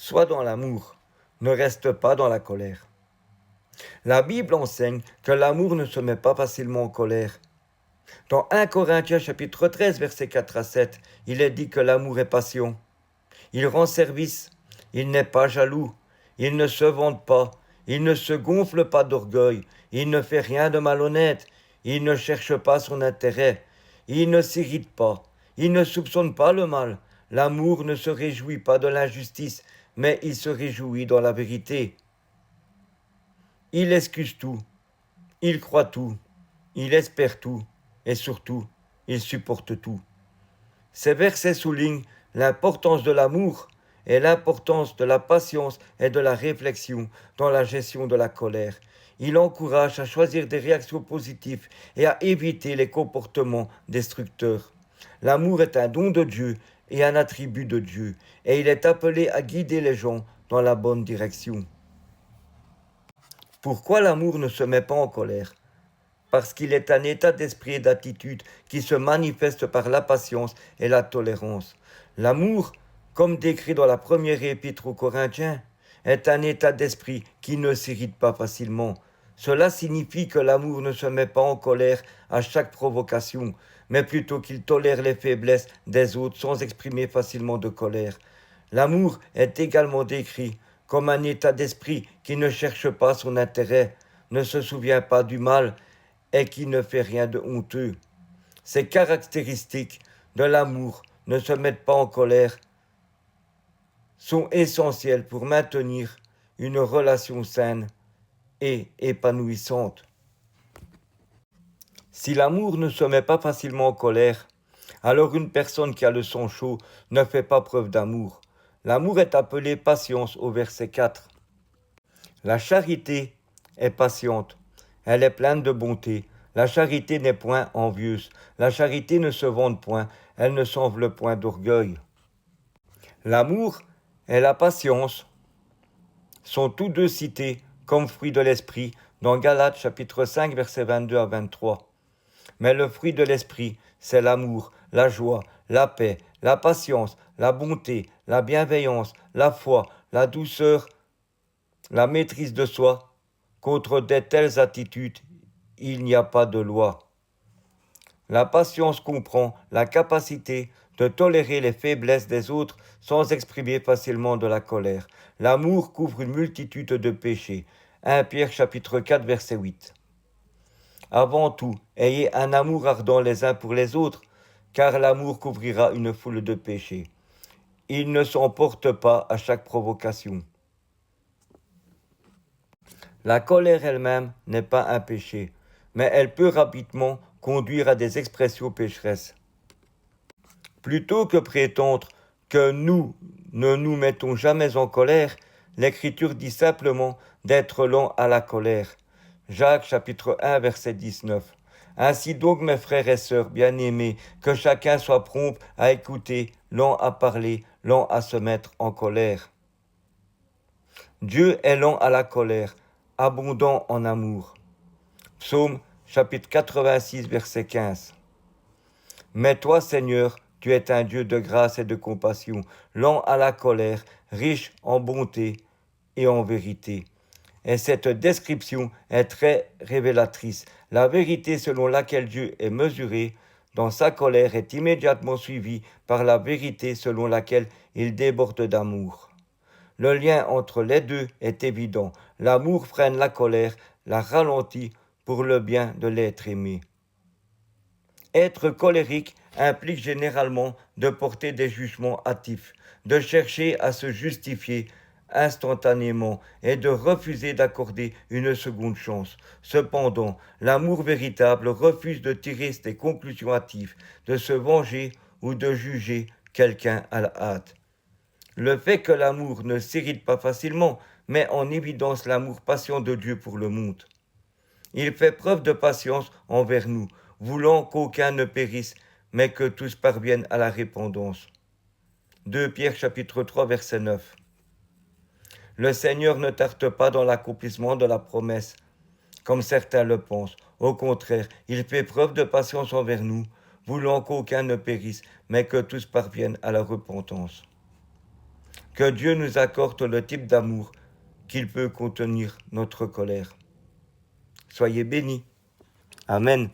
sois dans l'amour, ne reste pas dans la colère. La Bible enseigne que l'amour ne se met pas facilement en colère. Dans 1 Corinthiens chapitre 13, versets 4 à 7, il est dit que l'amour est patient. Il rend service, il n'est pas jaloux, il ne se vante pas, il ne se gonfle pas d'orgueil, il ne fait rien de malhonnête, il ne cherche pas son intérêt, il ne s'irrite pas, il ne soupçonne pas le mal. L'amour ne se réjouit pas de l'injustice, mais il se réjouit dans la vérité. Il excuse tout, il croit tout, il espère tout, et surtout, il supporte tout. Ces versets soulignent l'importance de l'amour et l'importance de la patience et de la réflexion dans la gestion de la colère. Il encourage à choisir des réactions positives et à éviter les comportements destructeurs. L'amour est un don de Dieu et un attribut de Dieu, et il est appelé à guider les gens dans la bonne direction. Pourquoi l'amour ne se met pas en colère ? Parce qu'il est un état d'esprit et d'attitude qui se manifeste par la patience et la tolérance. L'amour, comme décrit dans la première épître aux Corinthiens, est un état d'esprit qui ne s'irrite pas facilement. Cela signifie que l'amour ne se met pas en colère à chaque provocation, mais plutôt qu'il tolère les faiblesses des autres sans exprimer facilement de colère. L'amour est également décrit comme un état d'esprit qui ne cherche pas son intérêt, ne se souvient pas du mal et qui ne fait rien de honteux. Ces caractéristiques de l'amour ne se mettent pas en colère, sont essentielles pour maintenir une relation saine et épanouissante. Si l'amour ne se met pas facilement en colère, alors une personne qui a le sang chaud ne fait pas preuve d'amour. L'amour est appelé patience au verset 4. La charité est patiente, elle est pleine de bonté. La charité n'est point envieuse, la charité ne se vante point, elle ne s'enveloppe point d'orgueil. L'amour et la patience sont tous deux cités comme fruits de l'esprit dans Galates chapitre 5 versets 22 à 23. Mais le fruit de l'esprit, c'est l'amour, la joie, la paix, la patience, la bonté, la bienveillance, la foi, la douceur, la maîtrise de soi. Contre de telles attitudes, il n'y a pas de loi. La patience comprend la capacité de tolérer les faiblesses des autres sans exprimer facilement de la colère. L'amour couvre une multitude de péchés. 1 Pierre chapitre 4 verset 8. Avant tout, ayez un amour ardent les uns pour les autres, car l'amour couvrira une foule de péchés. Il ne s'emporte pas à chaque provocation. La colère elle-même n'est pas un péché, mais elle peut rapidement conduire à des expressions pécheresses. Plutôt que prétendre que nous ne nous mettons jamais en colère, l'Écriture dit simplement d'être lent à la colère. Jacques chapitre 1 verset 19. Ainsi donc mes frères et sœurs bien-aimés, que chacun soit prompt à écouter, lent à parler, lent à se mettre en colère. Dieu est lent à la colère, abondant en amour. Psaume chapitre 86 verset 15. Mais toi, Seigneur, tu es un Dieu de grâce et de compassion, lent à la colère, riche en bonté et en vérité. Et cette description est très révélatrice. La vérité selon laquelle Dieu est mesuré dans sa colère est immédiatement suivie par la vérité selon laquelle il déborde d'amour. Le lien entre les deux est évident. L'amour freine la colère, la ralentit pour le bien de l'être aimé. Être colérique implique généralement de porter des jugements hâtifs, de chercher à se justifier instantanément et de refuser d'accorder une seconde chance. Cependant, l'amour véritable refuse de tirer des conclusions hâtives, de se venger ou de juger quelqu'un à la hâte. Le fait que l'amour ne s'irrite pas facilement met en évidence l'amour patient de Dieu pour le monde. Il fait preuve de patience envers nous, voulant qu'aucun ne périsse, mais que tous parviennent à la repentance. 2 Pierre chapitre 3 verset 9. Le Seigneur ne tarde pas dans l'accomplissement de la promesse, comme certains le pensent. Au contraire, il fait preuve de patience envers nous, voulant qu'aucun ne périsse, mais que tous parviennent à la repentance. Que Dieu nous accorde le type d'amour qu'il peut contenir notre colère. Soyez bénis. Amen.